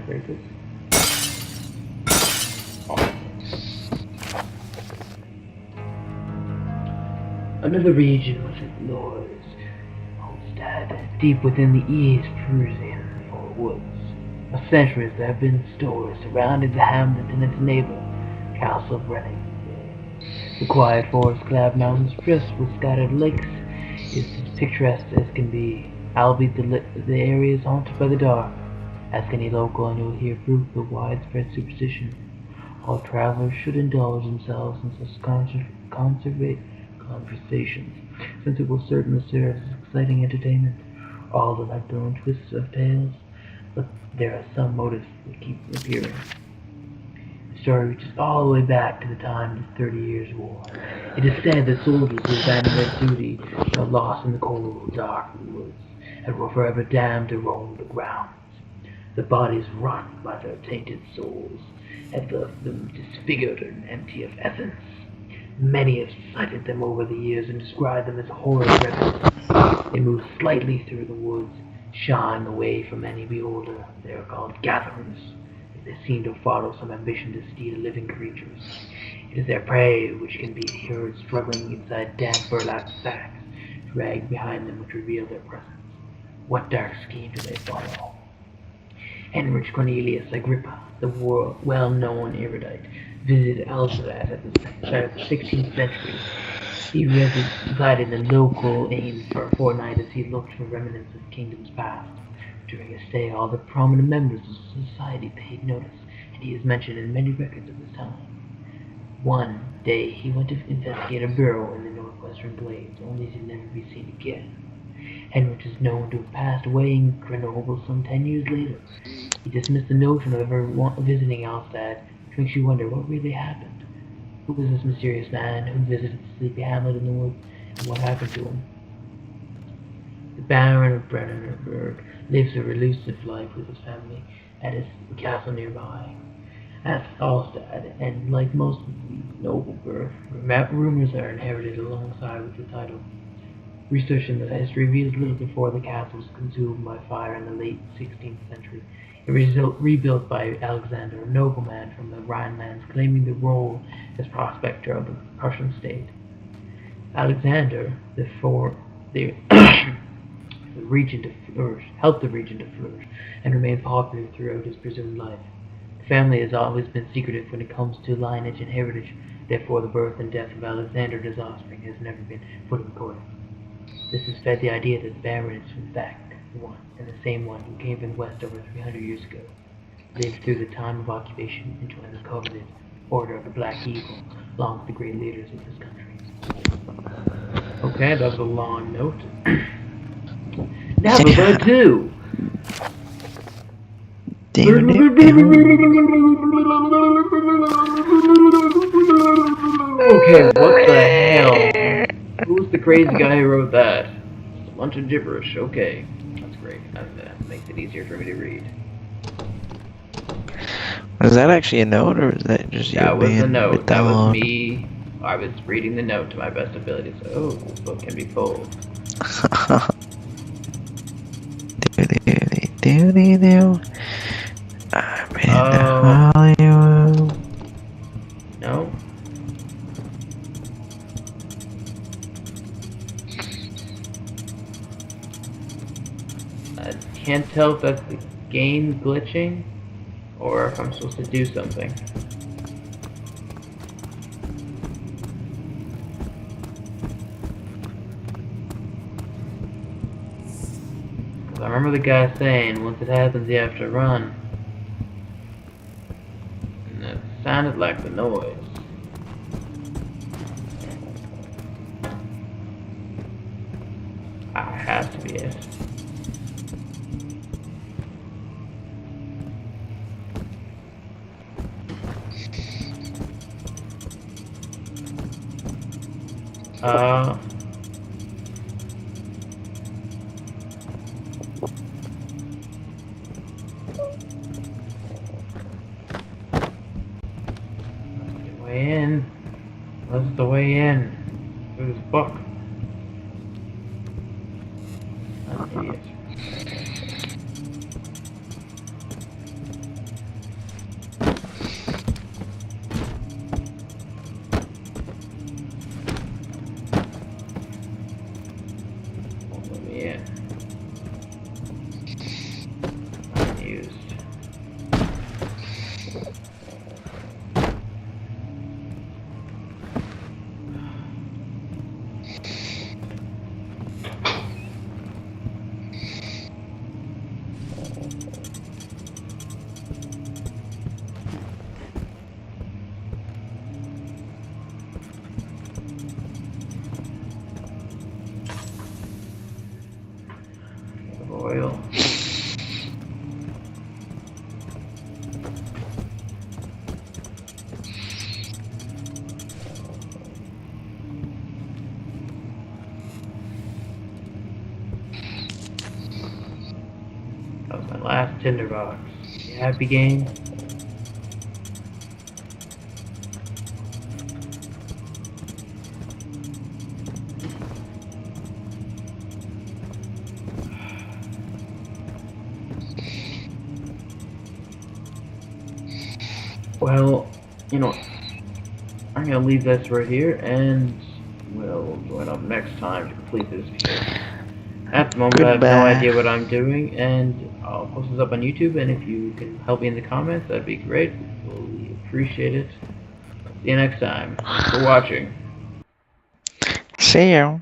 Very good. Another region with its noise, Holstad, deep within the East Prussian woods. For centuries there have been stores surrounding the hamlet and its neighbor, Castle of Renning. The quiet forest-clad mountains dressed with scattered lakes is as picturesque as can be, albeit the area is haunted by the dark. Ask any local and you'll hear proof of widespread superstition. All travelers should indulge themselves in such conversations, since it will certainly serve as exciting entertainment. All that have their own twists of tales, but there are some motives that keep appearing. The story reaches all the way back to the time of the 30 Years' War. It is said that soldiers who abandoned their duty got lost in the cold, dark woods, and were forever damned to roam the grounds. The bodies rot by their tainted souls, and left them disfigured and empty of essence. Many have cited them over the years and described them as horrid reptiles. They move slightly through the woods, shying away from any beholder. They are called gatherers. They seem to follow some ambition to steal living creatures. It is their prey which can be heard struggling inside damp burlap sacks, dragged behind them which reveal their presence. What dark scheme do they follow? Heinrich Cornelius Agrippa, the well-known erudite, visited Alsace at the start of the 16th century. He resided in a local inn for a fortnight as he looked for remnants of kingdoms past. During his stay, all the prominent members of society paid notice, and he is mentioned in many records of his time. One day he went to investigate a burrow in the northwestern glades, only to never be seen again. Heinrich is known to have passed away in Grenoble some 10 years later. He dismissed the notion of ever visiting Alstad, which makes you wonder what really happened. Who was this mysterious man who visited the sleepy hamlet in the woods, and what happened to him? The Baron of Brennenburg lives a reclusive life with his family at his castle nearby. At Alstad, and like most of the noble birth, rumors are inherited alongside with the title. Research in the history reveals little before the castle was consumed by fire in the late 16th century. It was rebuilt by Alexander, a nobleman from the Rhinelands, claiming the role as prospector of the Prussian state. Alexander, the regent to flourish, helped the region to flourish, and remained popular throughout his presumed life. The family has always been secretive when it comes to lineage and heritage. Therefore, the birth and death of Alexander and his offspring has never been fully recorded. This has fed the idea that the Baron is in fact one, and the same one who came from the West over 300 years ago, lived through the time of occupation, and joined the coveted Order of the Black Eagle, along with the great leaders of this country. Okay, that was a long note. Now for part 2! Okay, what the hell? Who's the crazy guy who wrote that? It's a bunch of gibberish. Okay, that's great. That makes it easier for me to read. Was that actually a note, or was that just you? That was a note. That was me. I was reading the note to my best ability. So, oh, this book can be pulled. I'm in Hollywood. No. I can't tell if that's the game glitching or if I'm supposed to do something. I remember the guy saying once it happens you have to run. And it sounded like the noise. Ah, it has to be it. Way in. What's the way in? Through this book. I'm an idiot. used. Oil. That was my last tinderbox. You happy, game? Well, you know, I'm gonna leave this right here, and we'll join up next time to complete this because at the moment I have no idea what I'm doing, and I'll post this up on YouTube, and if you can help me in the comments, that'd be great. Really appreciate it. See you next time. Thanks for watching. See you.